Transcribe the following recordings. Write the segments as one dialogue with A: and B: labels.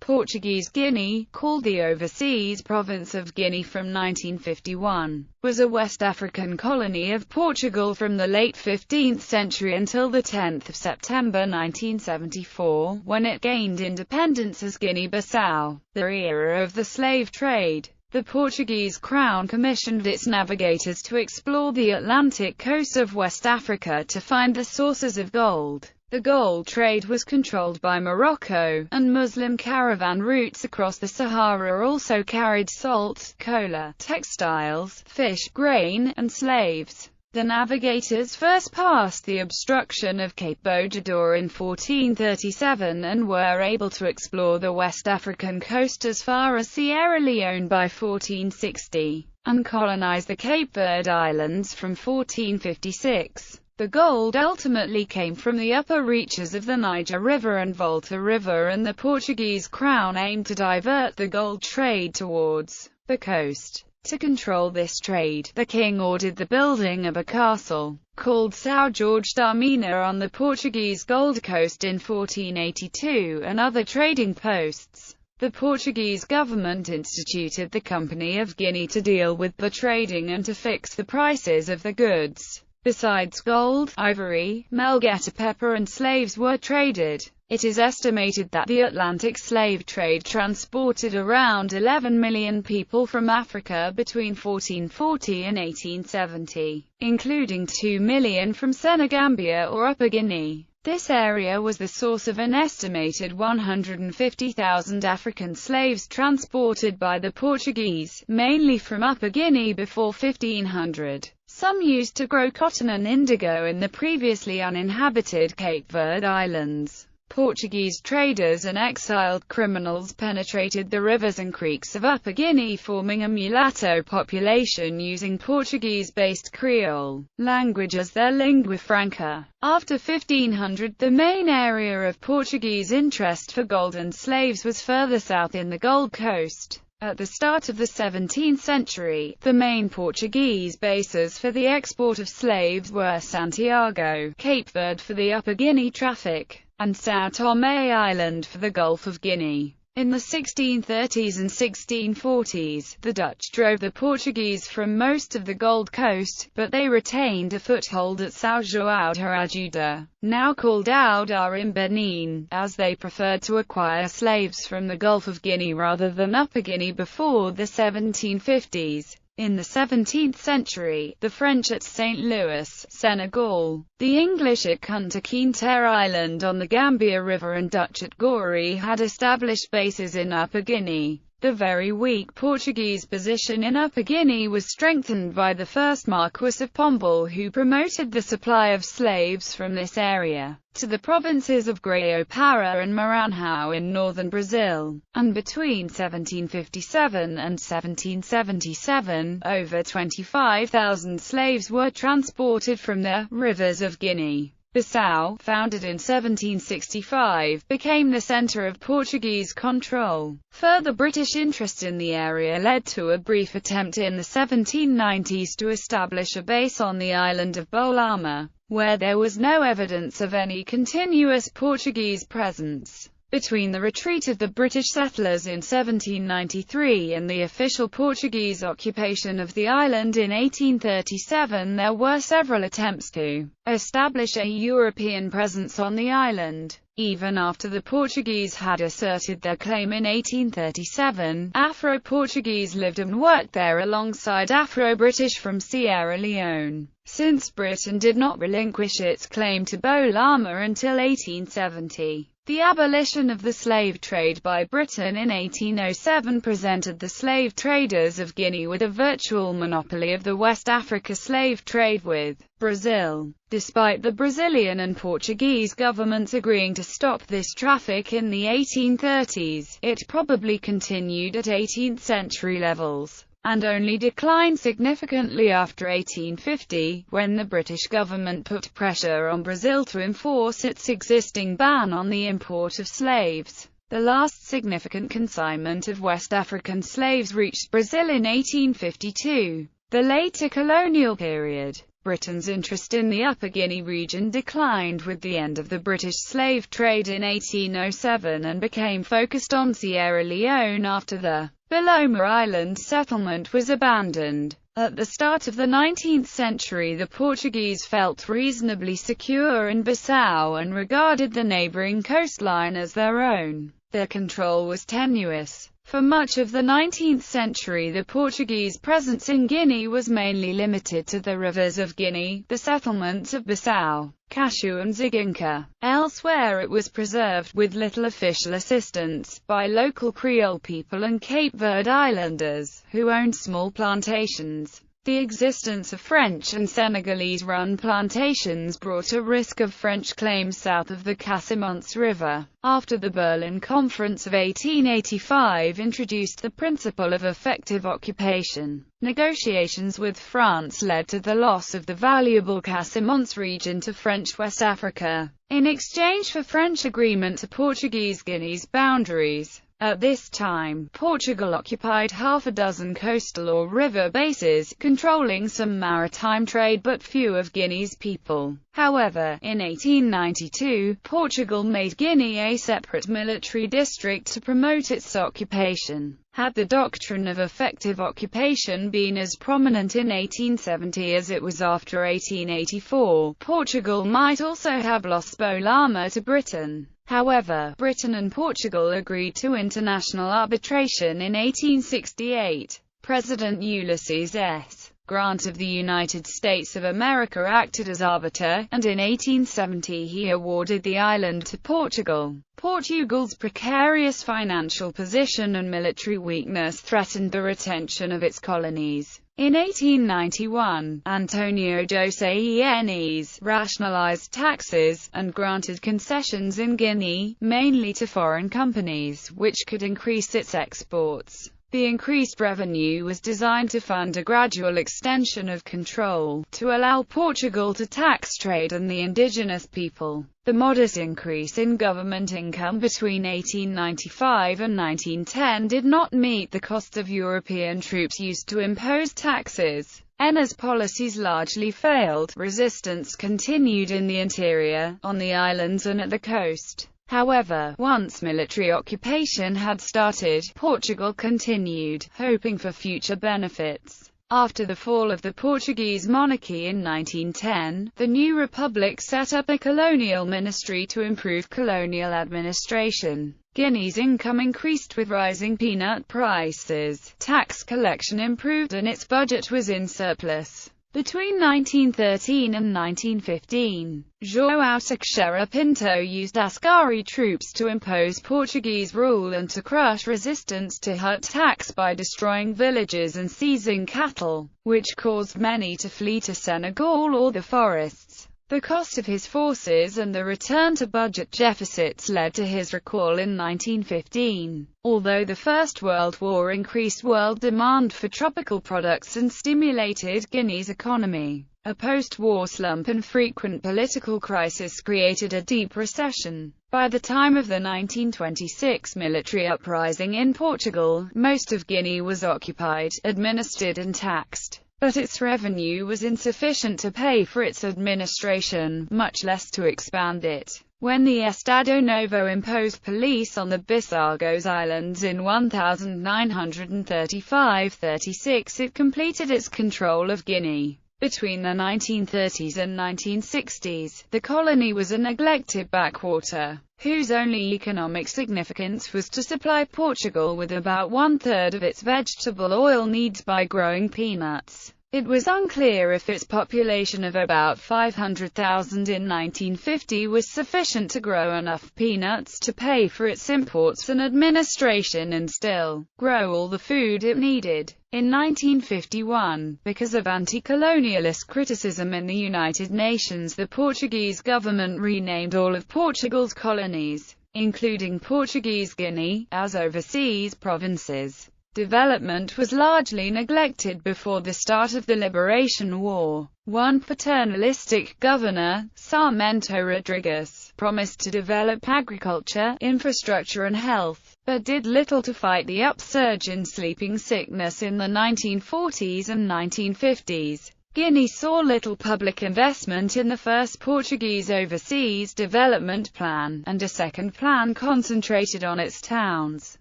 A: Portuguese Guinea, called the Overseas Province of Guinea from 1951, was a West African colony of Portugal from the late 15th century until 10 September 1974, when it gained independence as Guinea-Bissau. The era of the slave trade. The Portuguese crown commissioned its navigators to explore the Atlantic coast of West Africa to find the sources of gold. The gold trade was controlled by Morocco, and Muslim caravan routes across the Sahara also carried salt, cola, textiles, fish, grain, and slaves. The navigators first passed the obstruction of Cape Bojador in 1437 and were able to explore the West African coast as far as Sierra Leone by 1460, and colonize the Cape Verde Islands from 1456. The gold ultimately came from the upper reaches of the Niger River and Volta River, and the Portuguese crown aimed to divert the gold trade towards the coast. To control this trade, the king ordered the building of a castle, called São Jorge da Mina, on the Portuguese Gold Coast in 1482, and other trading posts. The Portuguese government instituted the Company of Guinea to deal with the trading and to fix the prices of the goods. Besides gold, ivory, melgeta pepper and slaves were traded. It is estimated that the Atlantic slave trade transported around 11 million people from Africa between 1440 and 1870, including 2 million from Senegambia or Upper Guinea. This area was the source of an estimated 150,000 African slaves transported by the Portuguese, mainly from Upper Guinea before 1500. Some used to grow cotton and indigo in the previously uninhabited Cape Verde Islands. Portuguese traders and exiled criminals penetrated the rivers and creeks of Upper Guinea, forming a mulatto population using Portuguese-based Creole language as their lingua franca. After 1500, the main area of Portuguese interest for gold and slaves was further south in the Gold Coast. At the start of the 17th century, the main Portuguese bases for the export of slaves were Santiago, Cape Verde for the Upper Guinea traffic, and São Tomé Island for the Gulf of Guinea. In the 1630s and 1640s, the Dutch drove the Portuguese from most of the Gold Coast, but they retained a foothold at São João da Ajuda, now called Audá in Benin, as they preferred to acquire slaves from the Gulf of Guinea rather than Upper Guinea before the 1750s. In the 17th century, the French at St. Louis, Senegal, the English at Kunta Kinte Island on the Gambia River and Dutch at Gorée had established bases in Upper Guinea. The very weak Portuguese position in Upper Guinea was strengthened by the first Marquis of Pombal, who promoted the supply of slaves from this area to the provinces of Grão-Pará and Maranhão in northern Brazil, and between 1757 and 1777, over 25,000 slaves were transported from the rivers of Guinea. Bissau, founded in 1765, became the center of Portuguese control. Further British interest in the area led to a brief attempt in the 1790s to establish a base on the island of Bolama, where there was no evidence of any continuous Portuguese presence. Between the retreat of the British settlers in 1793 and the official Portuguese occupation of the island in 1837, there were several attempts to establish a European presence on the island. Even after the Portuguese had asserted their claim in 1837, Afro-Portuguese lived and worked there alongside Afro-British from Sierra Leone, since Britain did not relinquish its claim to Bolama until 1870. The abolition of the slave trade by Britain in 1807 presented the slave traders of Guinea with a virtual monopoly of the West Africa slave trade with Brazil. Despite the Brazilian and Portuguese governments agreeing to stop this traffic in the 1830s, it probably continued at 18th century levels, and only declined significantly after 1850, when the British government put pressure on Brazil to enforce its existing ban on the import of slaves. The last significant consignment of West African slaves reached Brazil in 1852. The later colonial period Britain's interest in the Upper Guinea region declined with the end of the British slave trade in 1807 and became focused on Sierra Leone after the Beloma Island settlement was abandoned. At the start of the 19th century, the Portuguese felt reasonably secure in Bissau and regarded the neighbouring coastline as their own. Their control was tenuous. For much of the 19th century, the Portuguese presence in Guinea was mainly limited to the rivers of Guinea, the settlements of Bissau, Cashew and Ziginka. Elsewhere it was preserved, with little official assistance, by local Creole people and Cape Verde Islanders, who owned small plantations. The existence of French and Senegalese-run plantations brought a risk of French claims south of the Casamance River. After the Berlin Conference of 1885 introduced the principle of effective occupation, negotiations with France led to the loss of the valuable Casamance region to French West Africa, in exchange for French agreement to Portuguese Guinea's boundaries. At this time, Portugal occupied half a dozen coastal or river bases, controlling some maritime trade but few of Guinea's people. However, in 1892, Portugal made Guinea a separate military district to promote its occupation. Had the doctrine of effective occupation been as prominent in 1870 as it was after 1884, Portugal might also have lost Bolama to Britain. However, Britain and Portugal agreed to international arbitration in 1868. President Ulysses S. Grant of the United States of America acted as arbiter, and in 1870 he awarded the island to Portugal. Portugal's precarious financial position and military weakness threatened the retention of its colonies. In 1891, Antonio José Enes rationalized taxes, and granted concessions in Guinea, mainly to foreign companies, which could increase its exports. The increased revenue was designed to fund a gradual extension of control, to allow Portugal to tax trade and the indigenous people. The modest increase in government income between 1895 and 1910 did not meet the cost of European troops used to impose taxes. Enes' policies largely failed. Resistance continued in the interior, on the islands and at the coast. However, once military occupation had started, Portugal continued, hoping for future benefits. After the fall of the Portuguese monarchy in 1910, the new republic set up a colonial ministry to improve colonial administration. Guinea's income increased with rising peanut prices, tax collection improved and its budget was in surplus. Between 1913 and 1915, João Teixeira Pinto used Ascari troops to impose Portuguese rule and to crush resistance to hut tax by destroying villages and seizing cattle, which caused many to flee to Senegal or the forests. The cost of his forces and the return to budget deficits led to his recall in 1915. Although the First World War increased world demand for tropical products and stimulated Guinea's economy, a post-war slump and frequent political crisis created a deep recession. By the time of the 1926 military uprising in Portugal, most of Guinea was occupied, administered and taxed. But its revenue was insufficient to pay for its administration, much less to expand it. When the Estado Novo imposed police on the Bisagos Islands in 1935–36, it completed its control of Guinea. Between the 1930s and 1960s, the colony was a neglected backwater, whose only economic significance was to supply Portugal with about one-third of its vegetable oil needs by growing peanuts. It was unclear if its population of about 500,000 in 1950 was sufficient to grow enough peanuts to pay for its imports and administration and still grow all the food it needed. In 1951, because of anti-colonialist criticism in the United Nations, the Portuguese government renamed all of Portugal's colonies, including Portuguese Guinea, as overseas provinces. Development was largely neglected before the start of the Liberation War. One paternalistic governor, Sarmento Rodrigues, promised to develop agriculture, infrastructure and health, but did little to fight the upsurge in sleeping sickness in the 1940s and 1950s. Guinea saw little public investment in the first Portuguese Overseas Development Plan, and a second plan concentrated on its towns.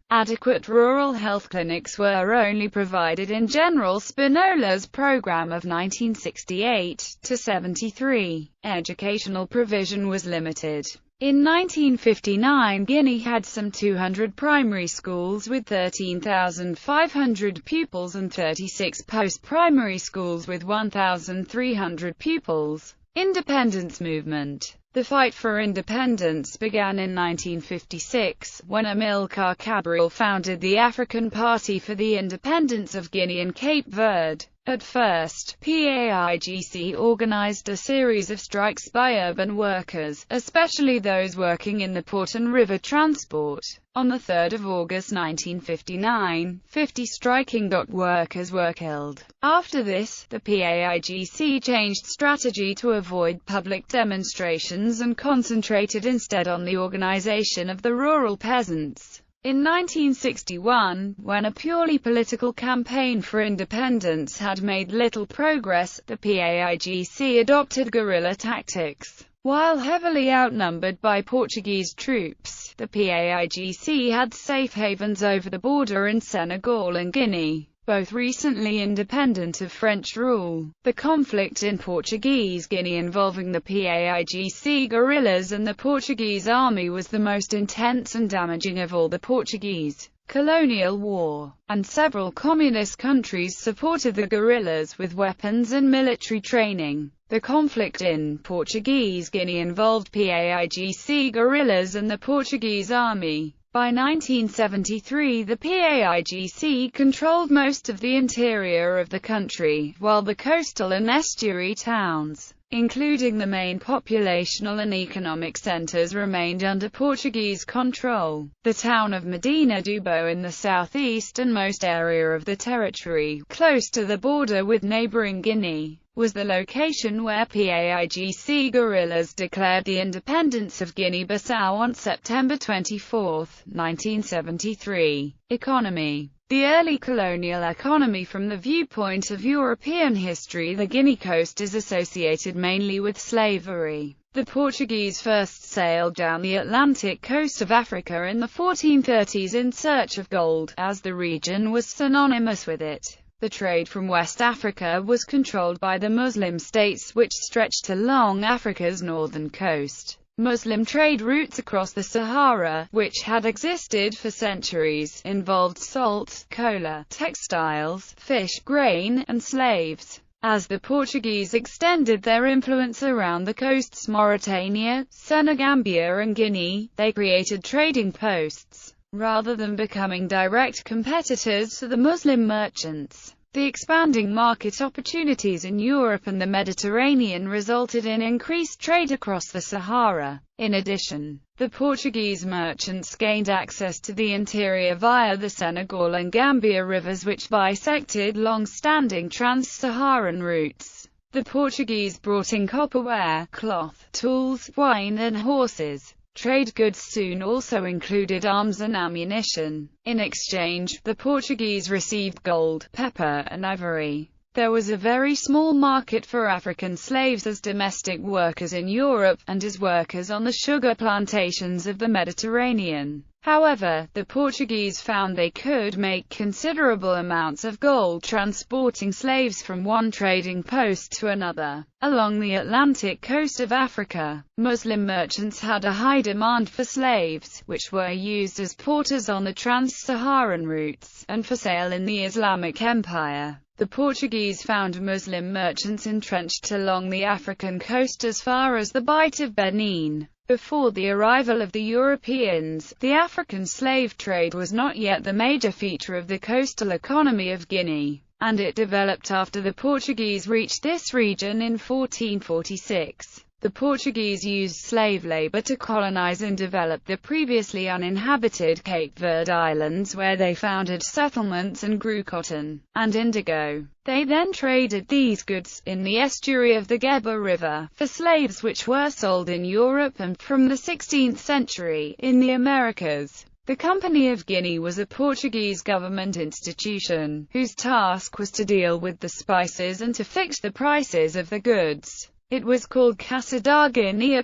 A: Adequate rural health clinics were only provided in General Spinola's program of 1968–73. Educational provision was limited. In 1959, Guinea had some 200 primary schools with 13,500 pupils and 36 post-primary schools with 1,300 pupils. Independence movement. The fight for independence began in 1956, when Amilcar Cabral founded the African Party for the Independence of Guinea and Cape Verde. At first, PAIGC organized a series of strikes by urban workers, especially those working in the port and river transport. On 3 August 1959, 50 striking workers were killed. After this, the PAIGC changed strategy to avoid public demonstrations and concentrated instead on the organization of the rural peasants. In 1961, when a purely political campaign for independence had made little progress, the PAIGC adopted guerrilla tactics. While heavily outnumbered by Portuguese troops, the PAIGC had safe havens over the border in Senegal and Guinea, both recently independent of French rule. The conflict in Portuguese Guinea involving the PAIGC guerrillas and the Portuguese army was the most intense and damaging of all the Portuguese colonial war, and several communist countries supported the guerrillas with weapons and military training. The conflict in Portuguese Guinea involved PAIGC guerrillas and the Portuguese army. By 1973, the PAIGC controlled most of the interior of the country, while the coastal and estuary towns, including the main populational and economic centers, remained under Portuguese control. The town of Medina Dubo in the southeasternmost area of the territory, close to the border with neighboring Guinea, was the location where PAIGC guerrillas declared the independence of Guinea-Bissau on September 24, 1973. Economy. The early colonial economy. From the viewpoint of European history, the Guinea coast is associated mainly with slavery. The Portuguese first sailed down the Atlantic coast of Africa in the 1430s in search of gold, as the region was synonymous with it. The trade from West Africa was controlled by the Muslim states, which stretched along Africa's northern coast. Muslim trade routes across the Sahara, which had existed for centuries, involved salt, cola, textiles, fish, grain, and slaves. As the Portuguese extended their influence around the coasts Mauritania, Senegambia and Guinea, they created trading posts, rather than becoming direct competitors to the Muslim merchants. The expanding market opportunities in Europe and the Mediterranean resulted in increased trade across the Sahara. In addition, the Portuguese merchants gained access to the interior via the Senegal and Gambia rivers, which bisected long-standing trans-Saharan routes. The Portuguese brought in copperware, cloth, tools, wine and horses. Trade goods soon also included arms and ammunition. In exchange, the Portuguese received gold, pepper, and ivory. There was a very small market for African slaves as domestic workers in Europe, and as workers on the sugar plantations of the Mediterranean. However, the Portuguese found they could make considerable amounts of gold transporting slaves from one trading post to another. Along the Atlantic coast of Africa, Muslim merchants had a high demand for slaves, which were used as porters on the trans-Saharan routes, and for sale in the Islamic Empire. The Portuguese found Muslim merchants entrenched along the African coast as far as the Bight of Benin. Before the arrival of the Europeans, the African slave trade was not yet the major feature of the coastal economy of Guinea, and it developed after the Portuguese reached this region in 1446. The Portuguese used slave labor to colonize and develop the previously uninhabited Cape Verde Islands, where they founded settlements and grew cotton and indigo. They then traded these goods, in the estuary of the Geba River, for slaves which were sold in Europe and, from the 16th century, in the Americas. The Company of Guinea was a Portuguese government institution, whose task was to deal with the spices and to fix the prices of the goods. It was called Casa da Guinea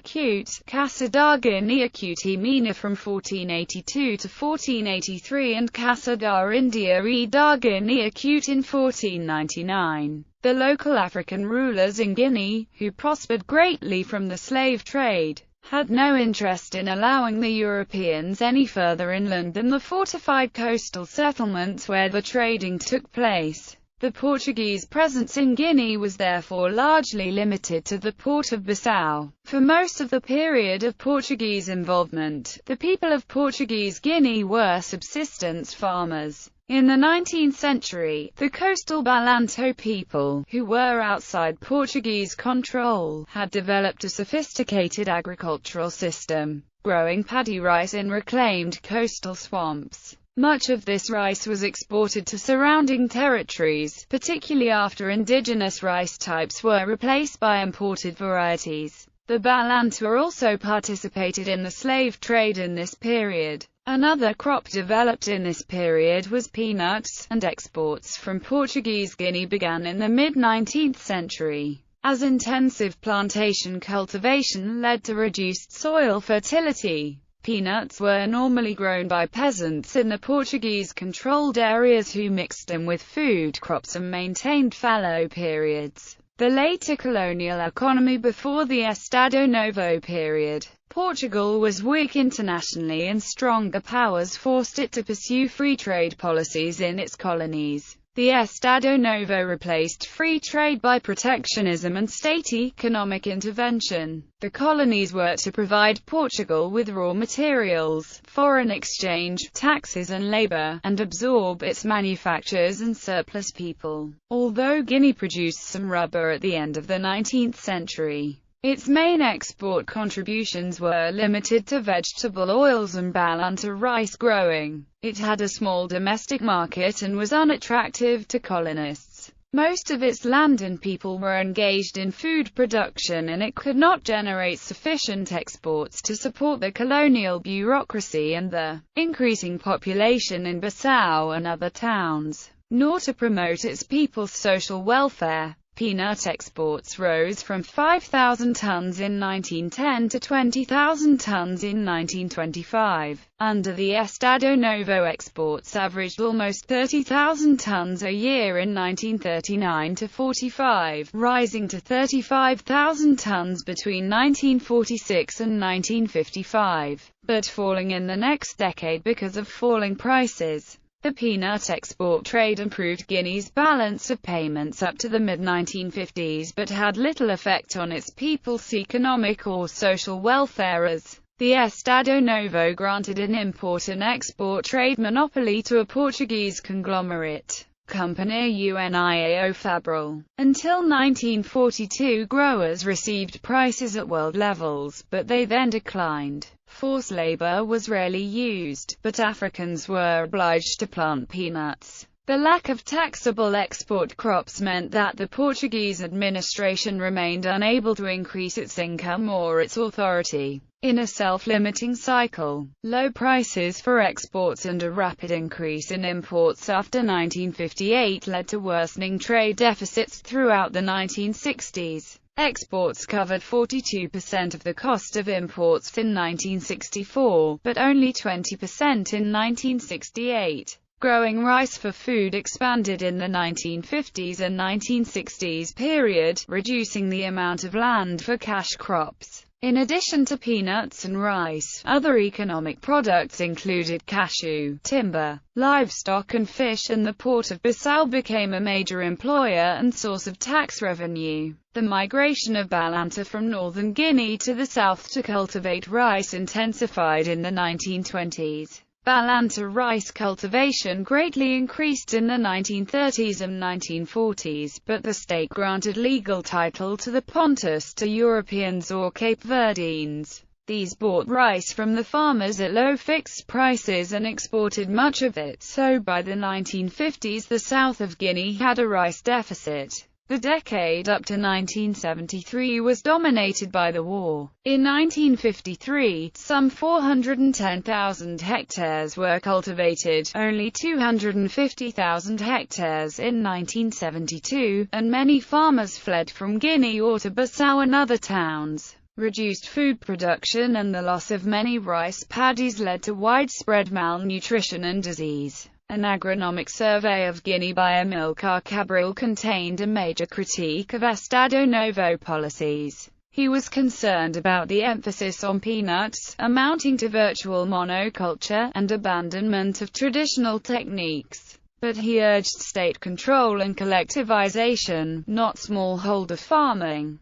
A: Casa da Guinea Mina from 1482 to 1483 and Casa da India e da Guinea in 1499. The local African rulers in Guinea, who prospered greatly from the slave trade, had no interest in allowing the Europeans any further inland than the fortified coastal settlements where the trading took place. The Portuguese presence in Guinea was therefore largely limited to the port of Bissau. For most of the period of Portuguese involvement, the people of Portuguese Guinea were subsistence farmers. In the 19th century, the coastal Balanto people, who were outside Portuguese control, had developed a sophisticated agricultural system, growing paddy rice in reclaimed coastal swamps. Much of this rice was exported to surrounding territories, particularly after indigenous rice types were replaced by imported varieties. The Balanta also participated in the slave trade in this period. Another crop developed in this period was peanuts, and exports from Portuguese Guinea began in the mid-19th century. As intensive plantation cultivation led to reduced soil fertility, peanuts were normally grown by peasants in the Portuguese-controlled areas who mixed them with food crops and maintained fallow periods. The later colonial economy before the Estado Novo period. Portugal was weak internationally and stronger powers forced it to pursue free trade policies in its colonies. The Estado Novo replaced free trade by protectionism and state economic intervention. The colonies were to provide Portugal with raw materials, foreign exchange, taxes and labor, and absorb its manufactures and surplus people. Although Guinea produced some rubber at the end of the 19th century, its main export contributions were limited to vegetable oils and Balanta rice growing. It had a small domestic market and was unattractive to colonists. Most of its land and people were engaged in food production and it could not generate sufficient exports to support the colonial bureaucracy and the increasing population in Bissau and other towns, nor to promote its people's social welfare. Peanut exports rose from 5,000 tons in 1910 to 20,000 tons in 1925. Under the Estado Novo, exports averaged almost 30,000 tons a year in 1939 to 45, rising to 35,000 tons between 1946 and 1955, but falling in the next decade because of falling prices. The peanut export trade improved Guinea's balance of payments up to the mid-1950s but had little effect on its people's economic or social welfare as the Estado Novo granted an import and export trade monopoly to a Portuguese conglomerate, Companhia União Fabril. Until 1942, growers received prices at world levels, but they then declined. Forced labor was rarely used, but Africans were obliged to plant peanuts. The lack of taxable export crops meant that the Portuguese administration remained unable to increase its income or its authority. In a self-limiting cycle, low prices for exports and a rapid increase in imports after 1958 led to worsening trade deficits throughout the 1960s. Exports covered 42% of the cost of imports in 1964, but only 20% in 1968. Growing rice for food expanded in the 1950s and 1960s period, reducing the amount of land for cash crops. In addition to peanuts and rice, other economic products included cashew, timber, livestock and fish, and the port of Bissau became a major employer and source of tax revenue. The migration of Balanta from northern Guinea to the south to cultivate rice intensified in the 1920s. Balanta rice cultivation greatly increased in the 1930s and 1940s, but the state granted legal title to the Pontus to Europeans or Cape Verdeans. These bought rice from the farmers at low fixed prices and exported much of it, so by the 1950s the south of Guinea had a rice deficit. The decade up to 1973 was dominated by the war. In 1953, some 410,000 hectares were cultivated, only 250,000 hectares in 1972, and many farmers fled from Guinea or to Bissau and other towns. Reduced food production and the loss of many rice paddies led to widespread malnutrition and disease. An agronomic survey of Guinea by Amilcar Cabral contained a major critique of Estado Novo policies. He was concerned about the emphasis on peanuts, amounting to virtual monoculture, and abandonment of traditional techniques. But he urged state control and collectivization, not smallholder farming.